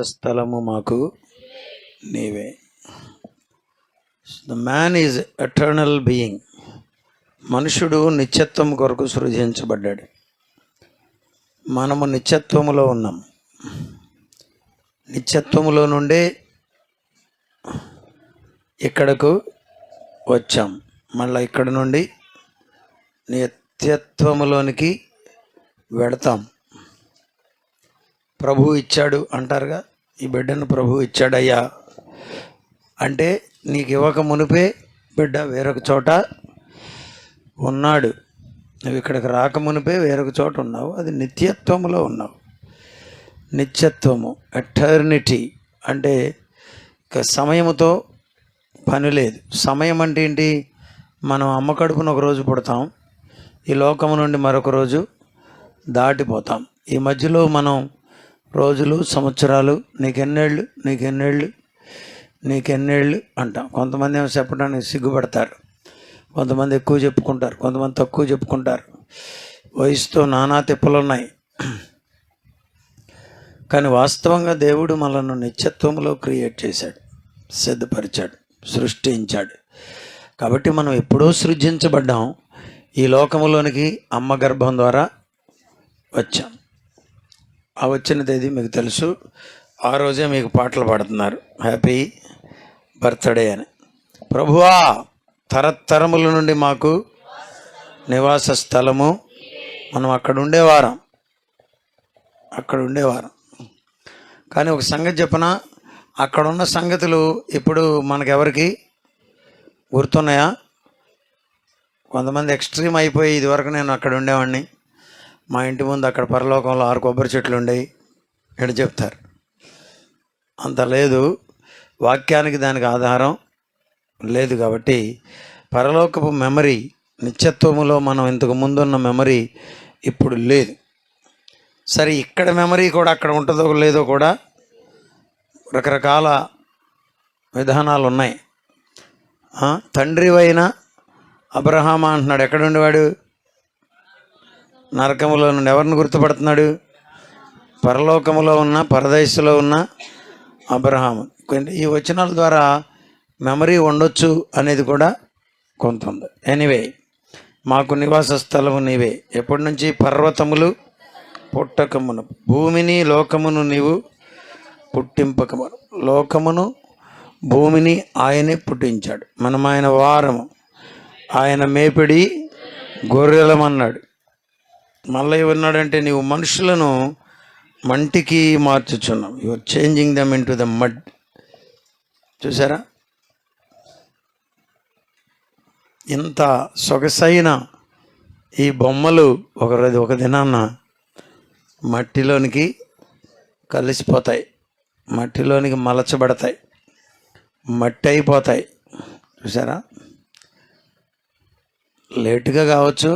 స్థలము మాకు నీవే. The man is eternal being. మనుషుడు నిత్యత్వం కొరకు సృజించబడ్డాడు. మనము నిత్యత్వములో ఉన్నాం. నిత్యత్వములో నుండే ఇక్కడకు వచ్చాం. మళ్ళీ ఇక్కడ నుండి నిత్యత్వములోనికి వెడతాం. ప్రభు ఇచ్చాడు అంటారుగా, ఈ బిడ్డను ప్రభు ఇచ్చాడయ్యా అంటే నీకు ఇవ్వక మునిపే బిడ్డ వేరొక చోట ఉన్నాడు. నువ్వు ఇక్కడికి రాక మునిపే వేరొక చోట ఉన్నావు. అది నిత్యత్వములో ఉన్నావు. నిత్యత్వము, ఎటర్నిటీ అంటే ఇక సమయముతో పని లేదు. సమయం అంటే ఏంటి? మనం అమ్మ కడుపున ఒక రోజు పుడతాం, ఈ లోకము నుండి మరొక రోజు దాటిపోతాం. ఈ మధ్యలో మనం రోజులు, సంవత్సరాలు, నీకెన్నేళ్ళు నీకెన్నేళ్ళు నీకెన్నేళ్ళు అంటాం. కొంతమంది ఏమో చెప్పడానికి సిగ్గుపడతారు, కొంతమంది ఎక్కువ చెప్పుకుంటారు, కొంతమంది తక్కువ చెప్పుకుంటారు. వయసుతో నానా తిప్పలు ఉన్నాయి. కానీ వాస్తవంగా దేవుడు మనల్ని నిత్యత్వంలో క్రియేట్ చేశాడు, సిద్ధపరిచాడు, సృష్టించాడు. కాబట్టి మనం ఎప్పుడో సృజించబడ్డాం. ఈ లోకములోనికి అమ్మ గర్భం ద్వారా వచ్చాం. ఆ వచ్చిన తేదీ మీకు తెలుసు. ఆ రోజే మీకు పాటలు పాడుతున్నారు, హ్యాపీ బర్త్డే అని. ప్రభువా, తరతరముల నుండి మాకు నివాస స్థలము. మనం అక్కడ ఉండేవారం. కానీ ఒక సంగతి చెప్పనా, అక్కడున్న సంగతులు ఇప్పుడు మనకెవరికి గుర్తున్నాయా? కొంతమంది ఎక్స్ట్రీమ్ అయిపోయి, ఇదివరకు నేను అక్కడ ఉండేవాడిని, మా ఇంటి ముందు అక్కడ పరలోకంలో 6 కొబ్బరి చెట్లు ఉండేవి ఎడ చెప్తారు. అంత లేదు. వాక్యానికి దానికి ఆధారం లేదు. కాబట్టి పరలోకపు మెమరీ, నిత్యత్వములో మనం ఇంతకు ముందున్న మెమరీ ఇప్పుడు లేదు. సరే, ఇక్కడ మెమరీ కూడా అక్కడ ఉంటుందో లేదో కూడా రకరకాల విధానాలు ఉన్నాయి. తండ్రివైన అబ్రహామా అంటున్నాడు. ఎక్కడుండేవాడు? నరకములో నుండి. ఎవరిని గుర్తుపడుతున్నాడు? పరలోకములో ఉన్న, పరదేశంలో ఉన్న అబ్రహాము. ఈ వచనాల ద్వారా మెమరీ ఉండొచ్చు అనేది కూడా కొంత ఉంది. ఎనీవే, మాకు నివాస స్థలము నీవే. ఎప్పటి నుంచి? పర్వతములు పుట్టకమును, భూమిని లోకమును నీవు పుట్టింపకమును. లోకమును భూమిని ఆయనే పుట్టించాడు. మనం ఆయన వారము, ఆయన మేపిడి గొర్రెలమన్నాడు. మళ్ళీ ఏమన్నాడంటే, నీవు మనుషులను మంటికి మార్చుచున్నావు. You are changing them into the mud. చూసారా? ఇంత సొగసైన ఈ బొమ్మలు ఒక దినాన్న మట్టిలోనికి కలిసిపోతాయి, మట్టిలోనికి మలచబడతాయి, మట్టి అయిపోతాయి. చూసారా? లేటుగా కావచ్చు,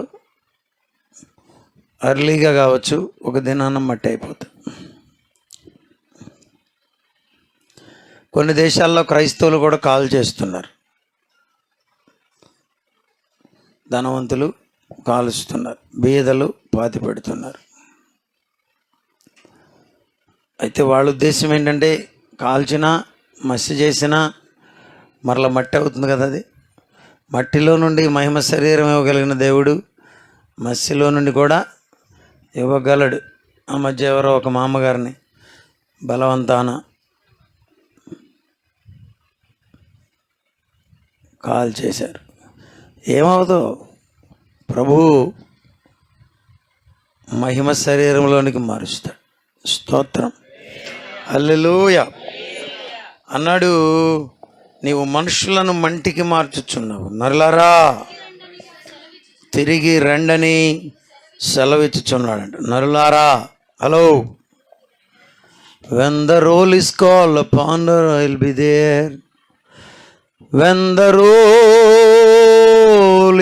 అర్లీగా కావచ్చు, ఒక దినాన్న మట్టి అయిపోతుంది. కొన్ని దేశాల్లో క్రైస్తవులు కూడా కాల్ చేస్తున్నారు. ధనవంతులు కాలుస్తున్నారు, బీదలు పాతి పెడుతున్నారు. అయితే వాళ్ళ ఉద్దేశం ఏంటంటే, కాల్చినా మసి చేసినా మరలా మట్టి అవుతుంది కదా. అది మట్టిలో నుండి మహిమ శరీరం ఇవ్వగలిగిన దేవుడు మసిలో నుండి కూడా ఇవ్వగలడు. ఆ మధ్య ఎవరో ఒక మామగారిని బలవంతాన కాల్ చేశారు. ఏమవుదో? ప్రభువు మహిమ శరీరంలోనికి మారుస్తాడు. స్తోత్రం, హల్లెలూయా. అన్నాడు, నీవు మనుషులను మంటికి మార్చుచున్నావు. నరులారా తిరిగి రండని సెలవిచ్చుచున్నాడంట. నరులారా, hello. When the roll is called upon, I'll be there. When the roll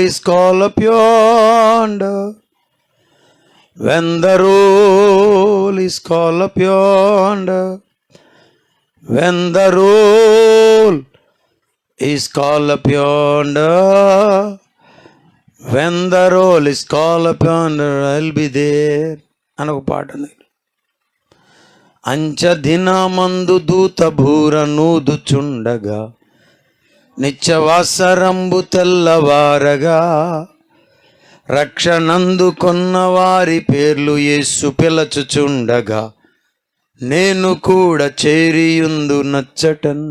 is called up yonder, when the roll is called up yonder, when the roll is called up yonder, when the roll is called up yonder, I'll be there అని ఒక పాట ఉంది. అంచదినమందు దూత బూర నూదుచుండగా నిత్యవాసరంబు తెల్లవారగా రక్షణందుకొన్న వారి పేర్లు యేసు పిలచుచుండగా నేను కూడా చేరియుందు నచ్చటన్,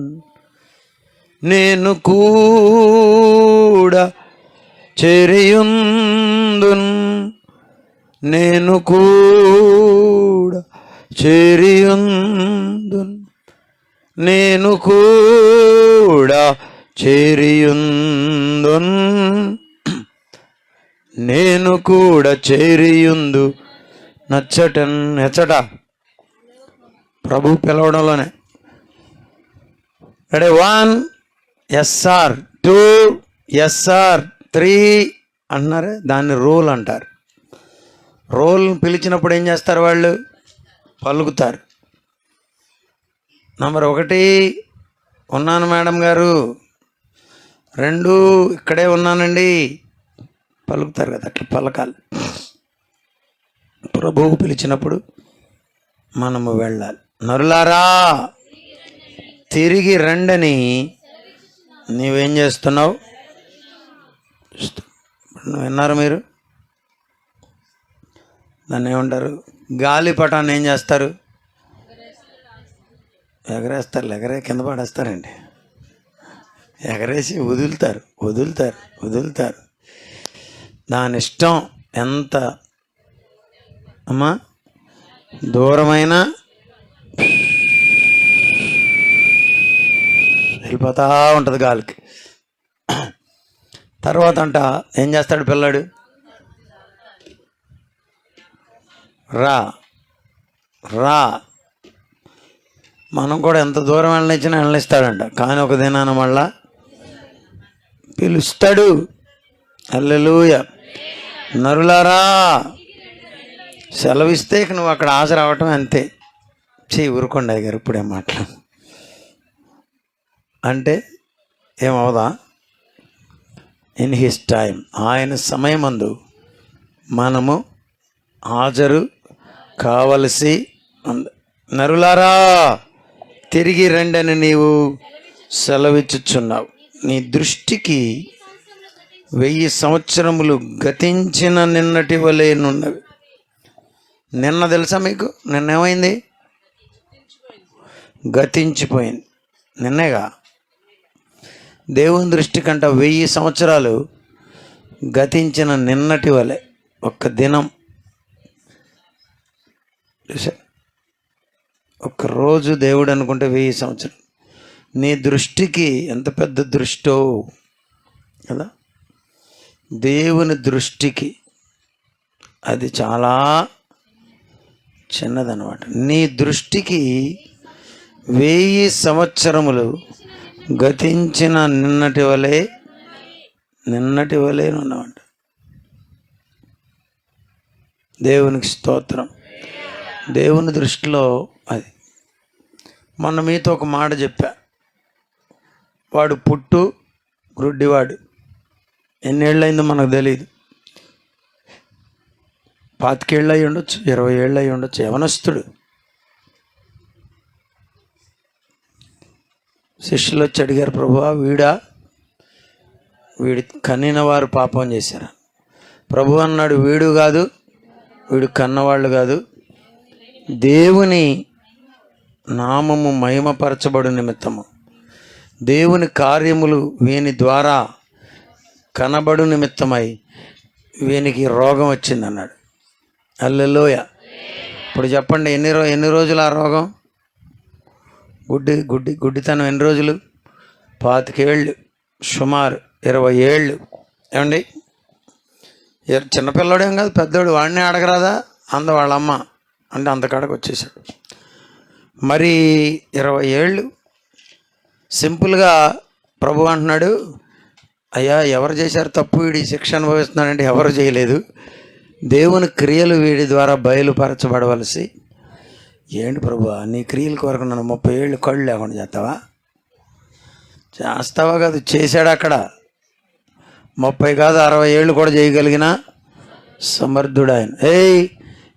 నేను కూడా చేరియుందున్, నేను కూడా చేరియుందున్, నేను కూడా చేరియుందున్, నేను కూడా చేరియుందు నచ్చటన్. ఎచ్చట ప్రభు పిలవడంలోనే. రెడీ, 1 ఎస్ఆర్, 2 ఎస్ఆర్, 3 అంటున్నారే, దాన్ని రోల్ అంటారు. రోల్ పిలిచినప్పుడు ఏం చేస్తారు? వాళ్ళు పలుకుతారు. నంబర్ 1 ఉన్నాను మేడం గారు, 2 ఇక్కడే ఉన్నానండి, పలుకుతారు కదా, అట్లా పలకాలి. ప్రభువు పిలిచినప్పుడు మనము వెళ్ళాలి. నరులారా తిరిగి రండని నీవేం చేస్తున్నావు? విన్నారు మీరు? దాన్ని ఏమంటారు? గాలిపటాన్ని ఏం చేస్తారు? ఎగరేస్తారు. కింద పడేస్తారండి. ఎగరేసి వదులుతారు, వదులుతారు, వదులుతారు. దాని ఇష్టం. ఎంత అమ్మా దూరమైనా వెళ్ళిపోతూ ఉంటుంది గాలికి. తర్వాత అంట ఏం చేస్తాడు పిల్లాడు? రా రా. మనం కూడా ఎంత దూరం వెళ్ళనిచ్చినా వెళ్ళనిస్తాడంట, కానీ ఒక దినాన మళ్ళా పిలుస్తాడు. హల్లెలూయా. నరులారా సెలవిస్తే నువ్వు అక్కడ హాజరు అవ్వటం అంతే. ఊరుకోండి గారు, ఇప్పుడే మాట్లాడు అంటే ఏమవుదా? ఇన్ హిస్ టైం, ఆయన సమయమందు మనము హాజరు కావలసి ఉంది. నరులారా తిరిగి రండని నీవు సెలవిచ్చుచున్నావు. నీ దృష్టికి 1000 సంవత్సరములు గతించిన నిన్నటి వలెనున్నవి. నిన్న తెలుసా మీకు? నిన్నేమైంది? గతించిపోయింది. నిన్నేగా. దేవుని దృష్టి కంట 1000 సంవత్సరాలు గతించిన నిన్నటి వలె. ఒక్క దినం, ఒక్కరోజు దేవుడు అనుకుంటే 1000 సంవత్సరాలు. నీ దృష్టికి ఎంత పెద్ద దృష్టో కదా. దేవుని దృష్టికి అది చాలా చిన్నదన్నమాట. నీ దృష్టికి 1000 సంవత్సరములు గతించిన నిన్నటి వలె ఉన్నమాట. దేవునికి స్తోత్రం. దేవుని దృష్టిలో అది. మొన్న మీతో ఒక మాట చెప్పా. వాడు పుట్టు గ్రుడ్డివాడు. ఎన్నేళ్ళయిందో మనకు తెలియదు. 25 ఏళ్ళు అయి ఉండొచ్చు, 20 ఏళ్ళు అయి ఉండొచ్చు. యవనస్తుడు. శిష్యులు వచ్చి అడిగారు, ప్రభువా వీడి కనిన వారు పాపం చేశారు. ప్రభు అన్నాడు, వీడు కాదు, వీడు కన్నవాళ్ళు కాదు, దేవుని నామము మహిమపరచబడు నిమిత్తము, దేవుని కార్యములు వీని ద్వారా కనబడు నిమిత్తమై వీనికి రోగం వచ్చిందన్నాడు. హల్లెలూయా. ఇప్పుడు చెప్పండి, ఎన్ని రోజులు ఆ రోగం? గుడ్డితనం ఎన్ని రోజులు? 25 ఏళ్ళు, సుమారు 20 ఏళ్ళు. ఏమండి, చిన్నపిల్లడేం కాదు, పెద్దోడు. వాడిని అడగరాదా? వాళ్ళమ్మ అంటే అంతకాడకు వచ్చేసాడు. మరి 20 ఏళ్ళు సింపుల్గా ప్రభు అంటున్నాడు, అయ్యా ఎవరు చేశారు తప్పు? వీడి శిక్ష అనుభవిస్తున్నాడంటే ఎవరు చేయలేదు. దేవుని క్రియలు వీడి ద్వారా బయలుపరచబడవలసి. ఏంటి ప్రభు, నీ క్రియల కొరకు నన్ను 30 ఏళ్ళు కళ్ళు లేకుండా చేస్తావా కాదు, చేశాడు అక్కడ. 30 కాదు 60 ఏళ్ళు కూడా చేయగలిగిన సమర్థుడు ఆయన.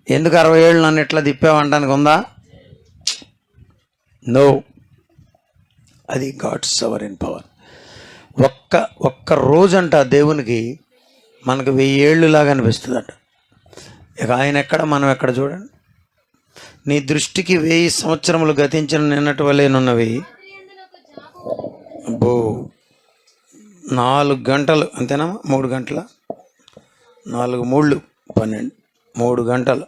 ఎందుకు 60 ఏళ్ళు నన్ను ఇట్లా తిప్పావంటానికి ఉందా? నో. అది గాడ్స్ సవరెన్ పవర్. ఒక్క రోజంట దేవునికి మనకు 1000 ఏళ్ళులాగా అనిపిస్తుందట. ఇక ఆయన ఎక్కడ, మనం ఎక్కడ? చూడండి, నీ దృష్టికి 1000 సంవత్సరములు గతించిన నిన్నటి వలేనున్నవి. అబ్బో, 4 గంటలు అంతేనా? 3 గంటల 4 3 12, 3 గంటలు,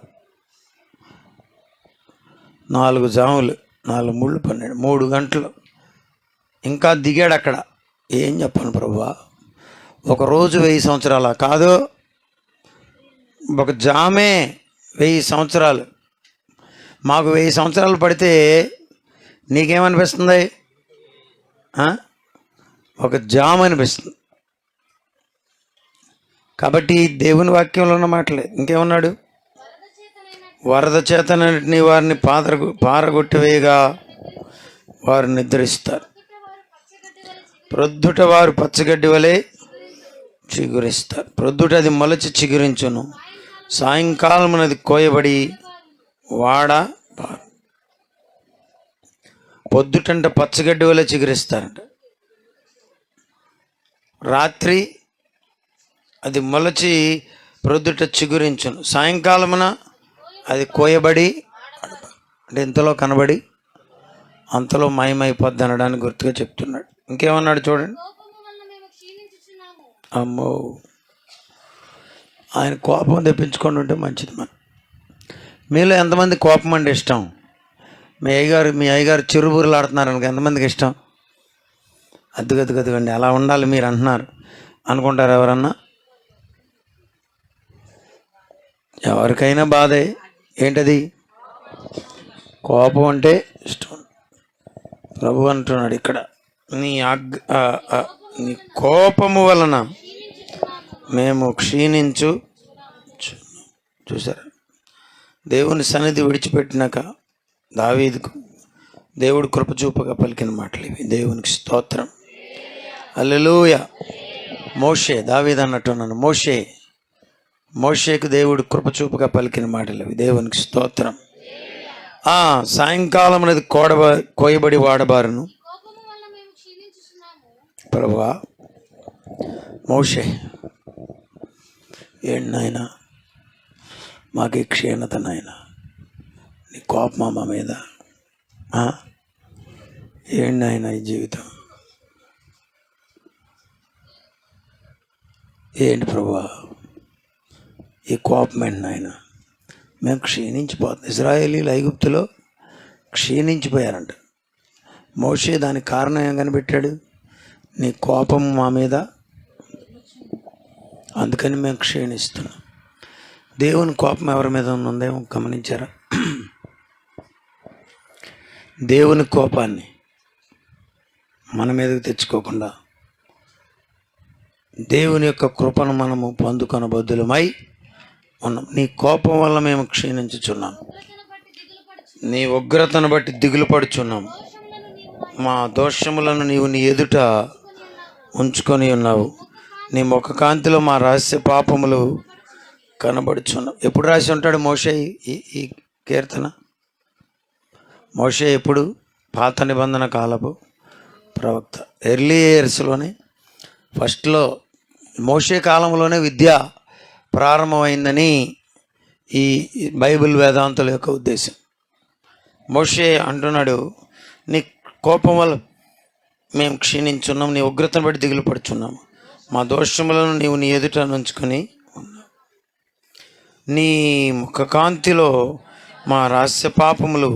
4 జాములు, 4 3 12, 3 గంటలు. ఇంకా దిగాడు అక్కడ. ఏం చెప్పాను ప్రభువా, ఒకరోజు 1000 సంవత్సరాల కాదు, ఒక జామే 1000 సంవత్సరాలు. మాకు 1000 సంవత్సరాలు పడితే నీకేమనిపిస్తుంది? ఒక జామ్ అనిపిస్తుంది. కాబట్టి దేవుని వాక్యంలో ఉన్న మాటలే. ఇంకేమన్నాడు? వరద చేతనన్నిటినీ వారిని పారగొట్టివేయగా వారు నిద్రిస్తారు. ప్రొద్దుట వారు పచ్చగడ్డి వలె చిగురిస్తారు. ప్రొద్దుట అది మొలచి చిగురించును, సాయంకాలం అది కోయబడి పొద్దుటంట పచ్చగడ్డి వలె చిగురిస్తారంట, రాత్రి అది మొలచి ప్రొద్దుట చిగురించును, సాయంకాలమున అది కోయబడి, అంటే ఇంతలో కనబడి అంతలో మాయమైపోద్ది అనడానికి గుర్తుగా చెప్తున్నాడు. ఇంకేమన్నాడు చూడండి. అమ్మో, ఆయన కోపం తెప్పించుకొని ఉంటే మంచిది. మీలో ఎంతమంది కోపం అంటే ఇష్టం? మీ అయ్యగారు చిరుబురులు ఆడుతున్నారు ఎంతమందికి ఇష్టం? అద్దుగద్దుగద్దుగండి, అలా ఉండాలి మీరు అంటున్నారు అనుకుంటారు ఎవరన్నా? ఎవరికైనా బాధే. ఏంటది? కోపం అంటే ఇష్టం. ప్రభు అంటున్నాడు ఇక్కడ, నీ కోపము వలన మేము క్షీణించు. చూసారా, దేవుని సన్నిధి విడిచిపెట్టినాక దావీదుకు దేవుడు కృపచూపగా పలికిన మాటలు ఇవి. దేవునికి స్తోత్రం, హల్లెలూయా. దావీదు అన్నట్టున్నాను, మోషేకు దేవుడు కృపచూపగా పలికిన మాటలు ఇవి. దేవునికి స్తోత్రం. సాయంకాలం అనేది కోయబడి వాడబారును. ప్రభువా, మోషే ఏంటి నాయనా మాకు ఈ క్షీణత నాయనా, నీ కోపమా మా మీద? ఏంటి నాయనా ఈ జీవితం? ఏంటి ప్రభువా ఈ కోపం? ఏంటి నాయన, మేము క్షీణించిపోతున్నాం. ఇశ్రాయేలీయులు ఐగుప్తులో క్షీణించిపోయారంట. మోషే దానికి కారణం ఏం కనిపెట్టాడు? నీ కోపం మా మీద, అందుకని మేము క్షీణిస్తున్నాం. దేవుని కోపం ఎవరి మీద ఉందేమో గమనించారా? దేవుని కోపాన్ని మన మీదకి తెచ్చుకోకుండా దేవుని యొక్క కృపను మనము పొందుకొన బద్దులమై ఉన్నాం. నీ కోపం వల్ల మేము క్షీణించుచున్నాం, నీ ఉగ్రతను బట్టి దిగులు పడుచున్నాం. మా దోషములను నీవు నీ ఎదుట ఉంచుకొని ఉన్నావు. నీ ముఖ కాంతిలో మా రహస్య పాపములు కనబడుచున్నావు. ఎప్పుడు రాసి ఉంటాడు మోషే ఈ కీర్తన? మోషే ఎప్పుడు? పాత నిబంధన కాలపు ప్రవక్త. ఎర్లీ ఇయర్స్లోనే, ఫస్ట్లో మోషే కాలంలోనే విద్య ప్రారంభమైందని ఈ బైబిల్ వేదాంతుల యొక్క ఉద్దేశం. మోషే అంటున్నాడు, నీ కోపం వల్ల మేము క్షీణించున్నాం, నీ ఉగ్రతను బట్టి దిగులు పడుచున్నాము. మా దోషములను నీవు నీ ఎదుట ఉంచుకొని ఉన్నావు. నీ ముఖ కాంతిలో మా రహస్య పాపములు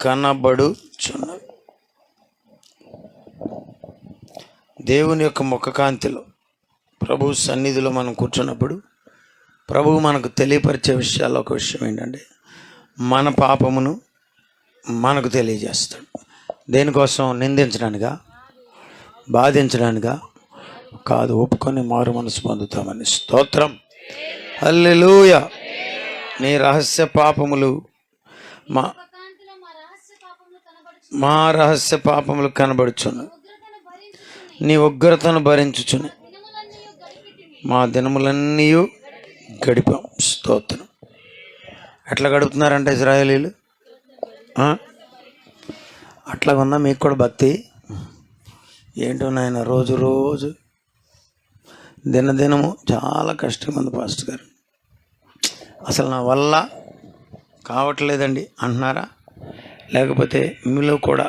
కనబడుచున్నవి. దేవుని యొక్క ముఖ కాంతిలో, ప్రభు సన్నిధిలో మనం కూర్చున్నప్పుడు ప్రభువు మనకు తెలియపరిచే విషయాల్లో ఒక విషయం ఏంటంటే, మన పాపమును మనకు తెలియజేస్తాడు. దేనికోసం? నిందించడానికా, బాధించడానికా కాదు, ఒప్పుకొని మారు మనసు పొందుతామని. స్తోత్రం, హల్లెలూయా. నీ రహస్య పాపములు మా రహస్య పాపములు కనబడుచున్నాయి. నీ ఉగ్రతను భరించుచుని మా దినములన్నీ గడిపాం. స్తోత్రం. ఎట్లా గడుపుతున్నారంటే ఇశ్రాయేలీలు అట్లా ఉందా మీకు కూడా భక్తి? ఏంటో నాయన, రోజు రోజు దినదినము చాలా కష్టంగా ఉంది పాస్టర్ గారు, అసలు నా వల్ల కావట్లేదండి అంటున్నారా? లేకపోతే మీలో కూడా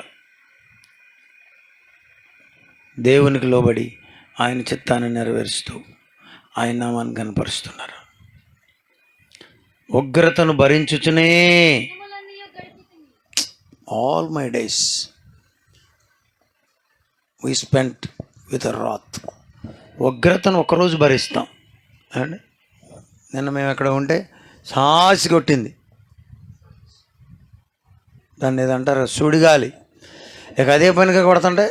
దేవునికి లోబడి ఆయన చిత్తాన్ని నెరవేరుస్తూ ఆయన నామాన్ని కనపరుస్తున్నారు? ఉగ్రతను భరించుచునే all my days we spent with wrath. ఉగ్రతను ఒకరోజు భరిస్తాం అండి. నిన్న మేము ఎక్కడ ఉంటే సాసి కొట్టింది, దాన్ని ఏదంటారు, సుడిగాలి. ఇక అదే పనిగా కొడుతుంటే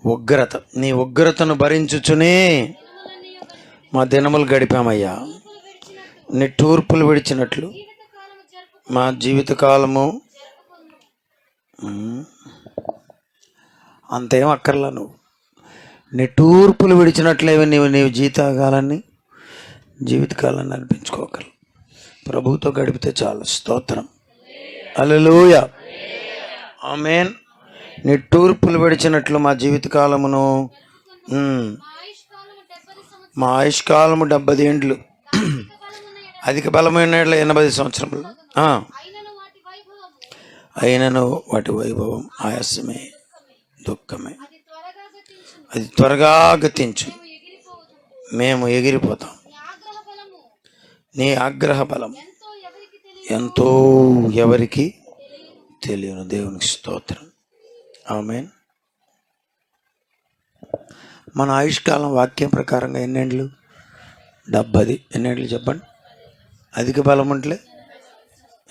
ఉగ్రత, నీ ఉగ్రతను భరించుచునే మా దినములు గడిపామయ్యా. నిట్టూర్పులు విడిచినట్లు మా జీవితకాలము. అంతేం అక్కర్లా, నువ్వు నిట్టూర్పులు విడిచినట్లేవి నీవు జీవితకాలాన్ని అనిపించుకోగలవు. ప్రభువుతో గడిపితే చాలు. స్తోత్రం, హల్లెలూయా, ఆమేన్. నిట్టూర్పులు విడిచినట్లు మా జీవితకాలమును, మా ఆయుష్కాలము 70 ఏండ్లు, అధిక బలమైన 80 సంవత్సరములు. అయినను వాటి వైభవం ఆయాసమే, దుఃఖమే. అది త్వరగా గతించు, మేము ఎగిరిపోతాం. నీ ఆగ్రహ బలం ఎంతో ఎవరికి తెలియను. దేవునికి స్తోత్రం, ఆమేన్. మన ఆయుష్కాలం వాక్యం ప్రకారంగా ఎన్నేండ్లు? 70. ఎన్నేండ్లు చెప్పండి? అధిక బలం ఉంటలే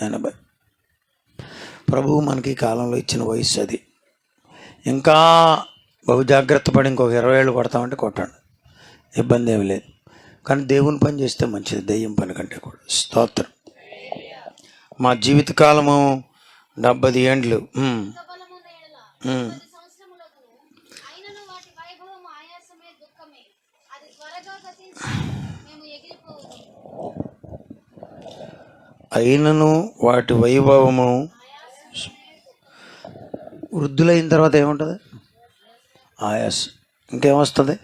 80. ప్రభువు మనకి ఈ కాలంలో ఇచ్చిన వయస్సు అది. ఇంకా బహు జాగ్రత్త పడి ఇంకొక 20 ఏళ్ళు కొడతామంటే కొట్టండి, ఇబ్బంది ఏమి లేదు. కానీ దేవుని పని చేస్తే మంచిది, దెయ్యం పని కంటే కూడా. స్తోత్రం. మా జీవితకాలము 70 ఏండ్లు. అయినను వాటి వైభవము. వృద్ధులైన తర్వాత ఏముంటుంది? ఆయాసం. ఇంకేమొస్తుంది?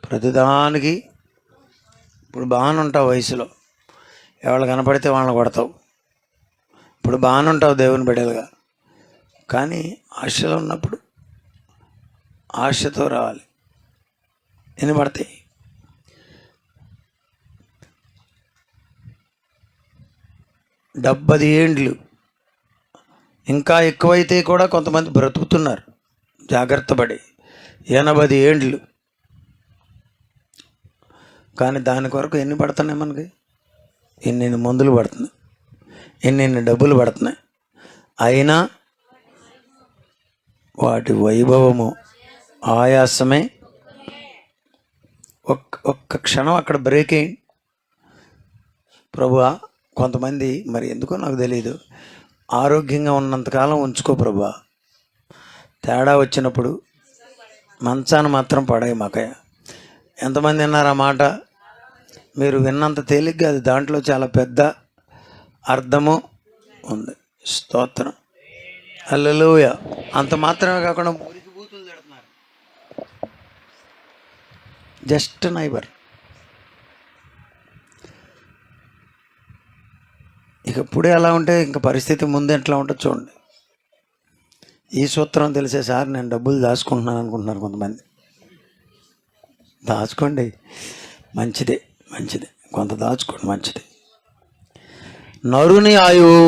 ప్రతిదానికి. ఇప్పుడు బాగానే ఉంటావు వయసులో, ఎవరు కనపడితే వాళ్ళని కొడతావు. ఇప్పుడు బాగానే ఉంటావు దేవుని బిడ్డలుగా, కానీ ఆశలో ఉన్నప్పుడు ఆశతో రావాలి. ఎన్ని పడతాయి? 70 ఏండ్లు. ఇంకా ఎక్కువైతే కూడా కొంతమంది బ్రతుకుతున్నారు జాగ్రత్త పడి. 80 ఏండ్లు. కానీ దాని కొరకు ఎన్ని పడుతున్నాయి మనకి? ఎన్ని మందులు పడుతున్నాయి, ఎన్ని డబ్బులు పడుతున్నాయి. అయినా వాటి వైభవము ఆయాసమే. ఒక్క క్షణం అక్కడ బ్రేక్ అయ్యి, ప్రభువా, కొంతమంది మరి ఎందుకో నాకు తెలియదు, ఆరోగ్యంగా ఉన్నంతకాలం ఉంచుకో ప్రభువా, తేడా వచ్చినప్పుడు మంచాన మాత్రం పడాయి మాకయ్య. ఎంతమంది విన్నారు ఆ మాట? మీరు విన్నంత తేలిగ్గా అది దాంట్లో చాలా పెద్ద అర్థము ఉంది. స్తోత్రం, హల్లెలూయా. అంత మాత్రమే కాకుండా మురికి బూతులు తిడుతున్నారు. Just neighbour. ఇక ఇప్పుడే అలా ఉంటే ఇంకా పరిస్థితి ముందు ఎట్లా ఉంటుందో చూడండి. ఈ సూత్రం తెలిసే సార్ నేను డబ్బులు దాచుకుంటున్నాను అనుకుంటున్నారు కొంతమంది. దాచుకోండి, మంచిదే, కొంత దాచుకోండి, మంచిది. నరుని ఆయువు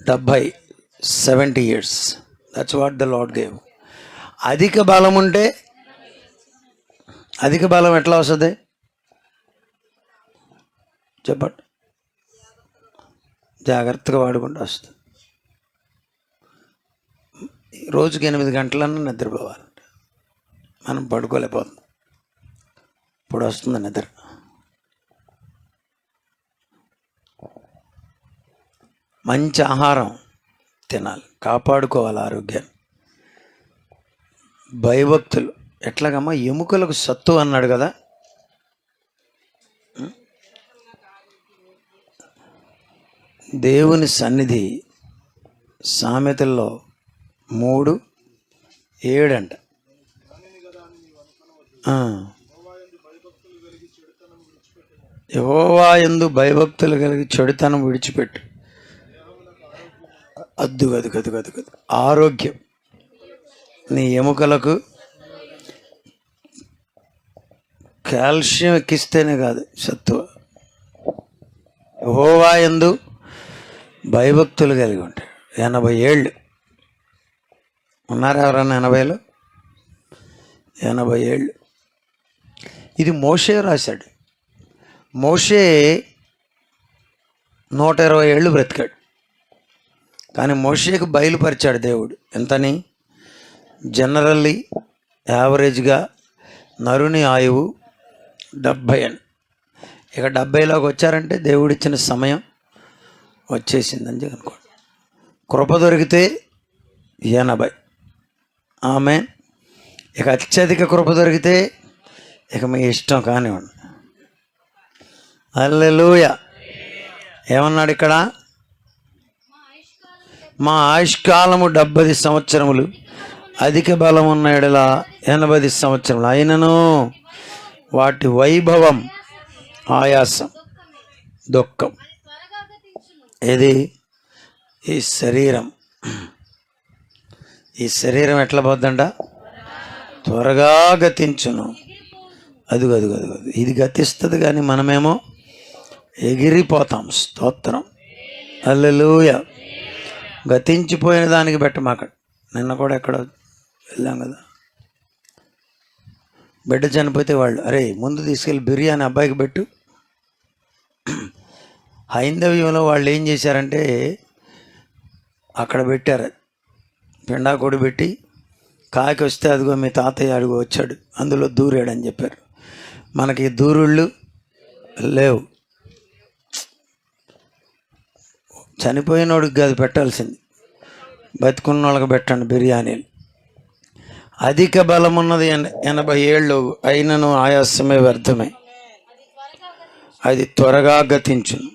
70 years. That's what the lord gave. అధిక బలం ఉంటే, అధిక బలం ఎట్లా వస్తుంది చెప్పండి? జాగ్రత్తగా వాడుకుంటూ వస్తుంది. రోజుకి 8 గంటలన్నా నిద్రపోవాలంటే మనం పడుకోలేకపోతున్నాం. ఇప్పుడు వస్తుంది నిద్ర. మంచి ఆహారం తినాలి, కాపాడుకోవాలి ఆరోగ్యాన్ని. భయభక్తులు ఎట్లాగమ్మా? ఎముకలకు సత్తు అన్నాడు కదా. దేవుని సన్నిధి సామెతల్లో 3:7 అంట. యెహోవా యందు భయభక్తులు కలిగి చెడుతనం విడిచిపెట్టు. అద్దు ఆరోగ్యం. నీ ఎముకలకు కాల్షియం ఎక్కిస్తేనే కాదు, సత్తువ. యెహోవా యందు భయభక్తులు కలిగి ఉంటాయి. 80 ఏళ్ళు ఉన్నారు ఎవరన్నా 80లో? 80 ఏళ్ళు. ఇది మోషే రాశాడు. మోషే 120 ఏళ్ళు బ్రతికాడు. కానీ మోషేకు బయలుపరిచాడు దేవుడు ఎంతని? జనరల్లీ యావరేజ్గా నరుని ఆయువు 70 అని. ఇక 70లోకి వచ్చారంటే దేవుడిచ్చిన సమయం వచ్చేసిందని అనుకోండి. కృప దొరికితే 80. ఆమె ఇక అత్యధిక కృప దొరికితే ఇక మీ ఇష్టం కానివ్వండి. హల్లెలూయా. ఏమన్నాడు ఇక్కడ? మా ఆయుష్కాలము 70 సంవత్సరములు, అధిక బలం ఉన్న ఎడల 80 సంవత్సరములు. అయినను వాటి వైభవం ఆయాసం, దుఃఖం. ఏది? ఈ శరీరం. ఈ శరీరం ఎట్లా పోద్దంట? త్వరగా గతించును. అది ఇది గతిస్తుంది, కానీ మనమేమో ఎగిరిపోతాం. స్తోత్రం. హల్లెలూయా. గతించిపోయిన దానికి పెట్టమాక. నిన్న కూడా ఎక్కడ వెళ్ళాం కదా, బిడ్డ చనిపోతే వాళ్ళు, అరే ముందు తీసుకెళ్ళి బిర్యానీ అబ్బాయికి పెట్టు. హైందవ్యంలో వాళ్ళు ఏం చేశారంటే అక్కడ పెట్టారు, పిండాకోడి పెట్టి, కాకి వస్తే అదిగో మీ తాతయ్య అడుగు వచ్చాడు, అందులో దూరాడని చెప్పారు. మనకి దూరుళ్ళు లేవు. చనిపోయినోడికి కాదు పెట్టాల్సింది, బతుకున్న వాళ్ళకి పెట్టండి బిర్యానీలు. అధిక బలం ఉన్నది 80 ఏళ్ళు, అయినను ఆయాసమే వ్యర్థమే, అది త్వరగా గతించును,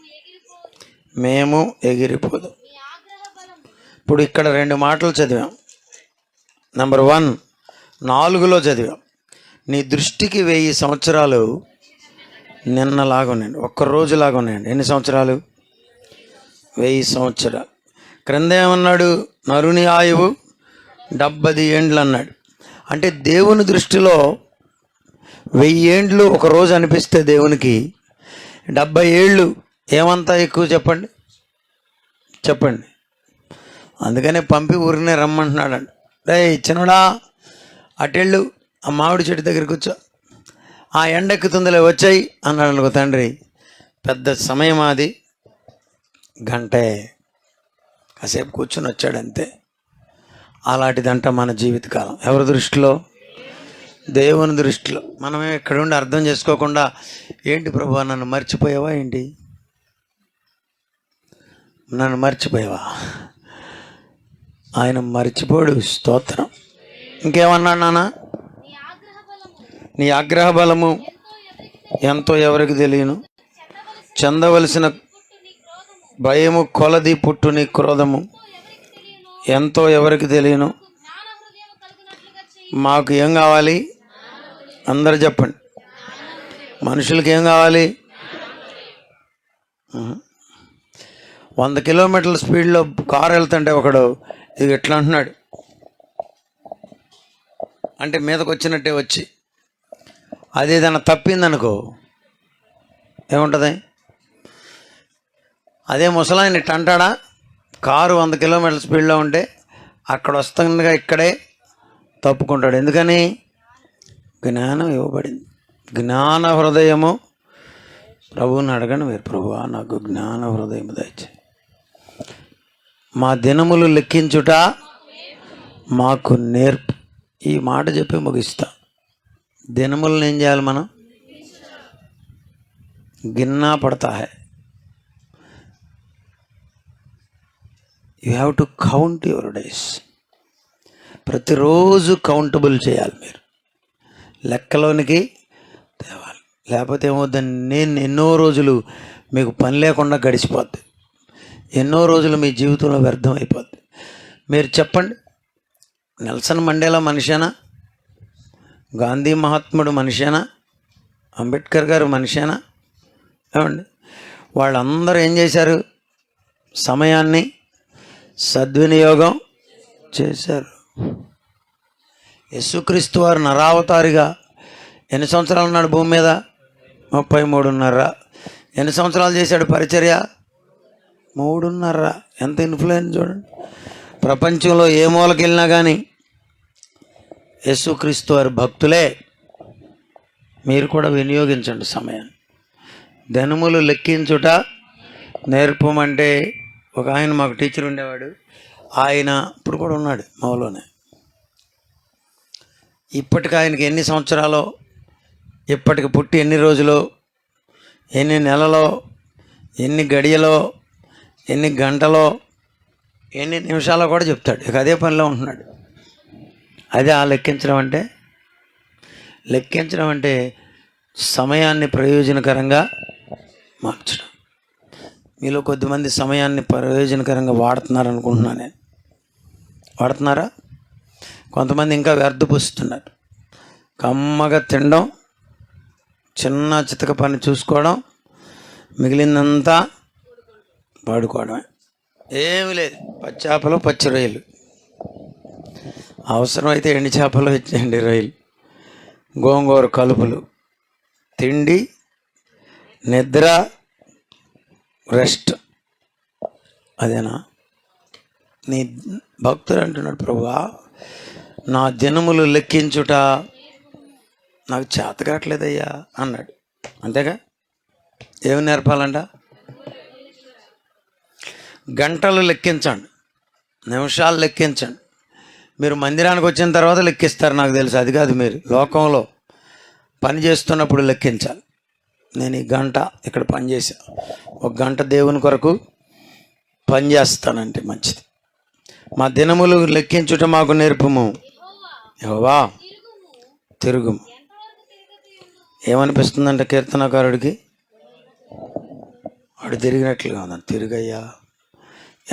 మేము ఎగిరిపోదాం. ఇప్పుడు ఇక్కడ 2 మాటలు చదివాం. నెంబర్ 1, 4లో చదివాం. నీ దృష్టికి 1000 సంవత్సరాలు నిన్నలాగా ఉన్నాయండి, ఒక్కరోజులాగా ఉన్నాయండి. ఎన్ని సంవత్సరాలు? 1000 సంవత్సరాలు. క్రింద ఏమన్నాడు? నరుని ఆయువు 70 ఏండ్లు అన్నాడు. అంటే దేవుని దృష్టిలో 1000 ఏండ్లు ఒక రోజు అనిపిస్తే దేవునికి 70 ఏళ్ళు ఏమంతా ఎక్కువ? చెప్పండి. అందుకనే పంపి ఊరినే రమ్మంటున్నాడండి. రే చిన్నడా, అటెళ్ళు, ఆ మామిడి చెట్టు దగ్గర కూర్చో, ఆ ఎండెక్కుతుందిలే వచ్చాయి అన్నాడు అనుకో తండ్రి. పెద్ద సమయం అది, గంటే కాసేపు కూర్చొని వచ్చాడంతే. అలాంటిదంట మన జీవితకాలం. ఎవరి దృష్టిలో? దేవుని దృష్టిలో. మనమే ఇక్కడ ఉండి అర్థం చేసుకోకుండా, ఏంటి ప్రభువా నన్ను మర్చిపోయావా ఏంటి? నన్ను మర్చిపోయావా? ఆయన మర్చిపోడు. స్తోత్రం. ఇంకేమన్నాడు నాన్న? నీ ఆగ్రహ బలము ఎంతో ఎవరికి తెలియను, చెందవలసిన భయము కొలది పుట్టు నీ క్రోధము ఎంతో ఎవరికి తెలియను. మాకు ఏం కావాలి? అందరు చెప్పండి. మనుషులకి ఏం కావాలి? 100 కిలోమీటర్ల స్పీడ్లో కారు వెళ్తుంటే ఒకడు ఇది ఎట్లా అంటున్నాడు అంటే మీదకి వచ్చినట్టే వచ్చి, అది ఏదైనా తప్పిందనుకో ఏముంటుంది? అదే ముసలాయన ఇట్ట అంటాడా? కారు 100 కిలోమీటర్ల స్పీడ్లో ఉంటే అక్కడ వస్తుండగా ఇక్కడే తప్పుకుంటాడు. ఎందుకని? జ్ఞానం ఇవ్వబడింది. జ్ఞాన హృదయము. ప్రభువుని అడగండి మీరు, ప్రభువా నాకు జ్ఞాన హృదయం దయచేయి. మా దినములు లెక్కించుట మాకు నేర్పు. ఈ మాట చెప్పి ముగిస్తా. దినములను ఏం చేయాలి మనం? గిన్నా పడతా high. You have to count your days. ప్రతిరోజు కౌంటబుల్ చేయాలి మీరు, లెక్కలోనికి తేవాలి. లేకపోతే ఏమవుద్దని, నేను ఎన్నో రోజులు మీకు పని లేకుండా గడిచిపోద్ది. ఎన్నో రోజులు మీ జీవితంలో వ్యర్థం అయిపోద్ది. మీరు చెప్పండి, నెల్సన్ మండేలా మనిషేనా? గాంధీ మహాత్ముడు మనిషేనా? అంబేద్కర్ గారు మనిషేనా? ఏమండి, వాళ్ళందరూ ఏం చేశారు? సమయాన్ని సద్వినియోగం చేశారు. యేసుక్రీస్తు వారు నరావతారిగా ఎన్ని సంవత్సరాలు ఉన్నాడు భూమి మీద? 33.5. ఎన్ని సంవత్సరాలు చేశాడు పరిచర్య? 3.5. ఎంత ఇన్ఫ్లుయెన్స్ చూడండి. ప్రపంచంలో ఏ మూలకి వెళ్ళినా కానీ యేసుక్రీస్తు వారి భక్తులే. మీరు కూడా వినియోగించండి సమయాన్ని. దినములు లెక్కించుట నేర్పమంటే ఒక ఆయన మాకు టీచర్ ఉండేవాడు. ఆయన ఇప్పుడు కూడా ఉన్నాడు మాలోనే. ఇప్పటికి ఆయనకి ఎన్ని సంవత్సరాలో, ఇప్పటికి పుట్టి ఎన్ని రోజులో, ఎన్ని నెలలో, ఎన్ని గడియలో, ఎన్ని గంటలో, ఎన్ని నిమిషాలో కూడా చెప్తాడు. ఇక అదే పనిలో ఉంటున్నాడు. అదే ఆ లెక్కించడం అంటే. లెక్కించడం అంటే సమయాన్ని ప్రయోజనకరంగా మార్చడం. మీలో కొద్దిమంది సమయాన్ని ప్రయోజనకరంగా వాడుతున్నారు అనుకుంటున్నాను నేను. వాడుతున్నారా? కొంతమంది ఇంకా వ్యర్థపుస్తున్నారు. కమ్మగా తినడం, చిన్న చితక పని చూసుకోవడం, మిగిలిందంతా వాడుకోవడమే. ఏమి లేదు. పచ్చి చేపలు, పచ్చి రొయ్యలు, అవసరమైతే ఎండి చేపలు, ఎండి రొయ్యలు, గోంగూర కలుపులు, తిండి, నిద్ర, రెస్ట్. అదేనా? నీ భక్తుడు అంటున్నాడు, ప్రభువా నా దినములు లెక్కించుట నాకు చేత కావట్లేదయ్యా అన్నాడు. అంతేగా? ఏమి నేర్పాలంట? గంటలు లెక్కించండి, నిమిషాలు లెక్కించండి. మీరు మందిరానికి వచ్చిన తర్వాత లెక్కిస్తారు నాకు తెలుసు. అది కాదు, మీరు లోకంలో పని చేస్తున్నప్పుడు లెక్కించాలి. నేను ఈ గంట ఇక్కడ పని చేశా, 1 గంట దేవుని కొరకు పని చేస్తానంటే మంచిది. మా దినములు లెక్కించుట మాకు నేర్పము. యెహోవా తిరుగుము. ఏమనిపిస్తుందంటే కీర్తనకారుడికి? వాడు తిరిగినట్లుగా ఉందని. తిరుగయ్యా,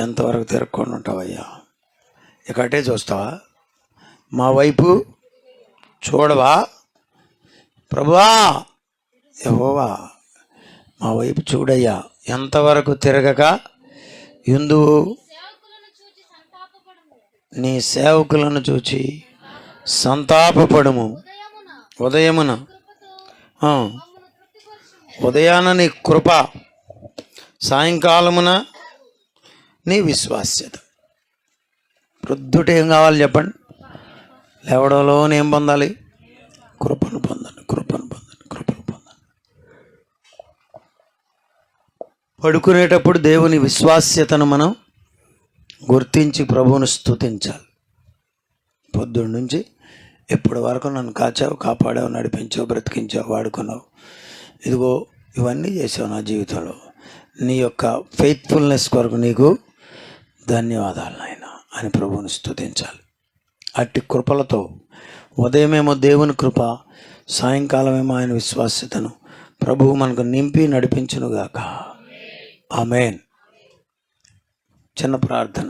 ఎంతవరకు తిరగకుండా ఉంటావయ్యా? ఇకటే చూస్తావా? మా వైపు చూడవా? ప్రభువా యెహోవా మా వైపు చూడయ్యా, ఎంతవరకు తిరగక యుందువు? నీ సేవకులను చూచి సంతాపపడుము. ఉదయమున ఉదయాన నీ కృప, సాయంకాలమున నీ విశ్వాస్యత. ప్రొద్దుట ఏం కావాలి చెప్పండి? లేవడంలోనే ఏం పొందాలి? కృపను పొందండి, కృపను పొందండి, కృపను పొందండి. పడుకునేటప్పుడు దేవుని విశ్వాస్యతను మనం గుర్తించి ప్రభువును స్తుతించాలి. పొద్దున్న నుంచి ఇప్పటి వరకు నన్ను కాచావు, కాపాడావు, నడిపించావు, బ్రతికించావు, వాడుకున్నావు, ఇదిగో ఇవన్నీ చేసావు నా జీవితంలో. నీ యొక్క ఫెయిత్ఫుల్నెస్ కొరకు నీకు ధన్యవాదాలు నాయనా అని ప్రభువుని స్తుతించాలి. అట్టి కృపలతో ఉదయమేమో దేవుని కృప, సాయంకాలమేమో ఆయన విశ్వాస్యతను ప్రభువు మనకు నింపి నడిపించునుగాక. ఆమేన్. చిన్న ప్రార్థన.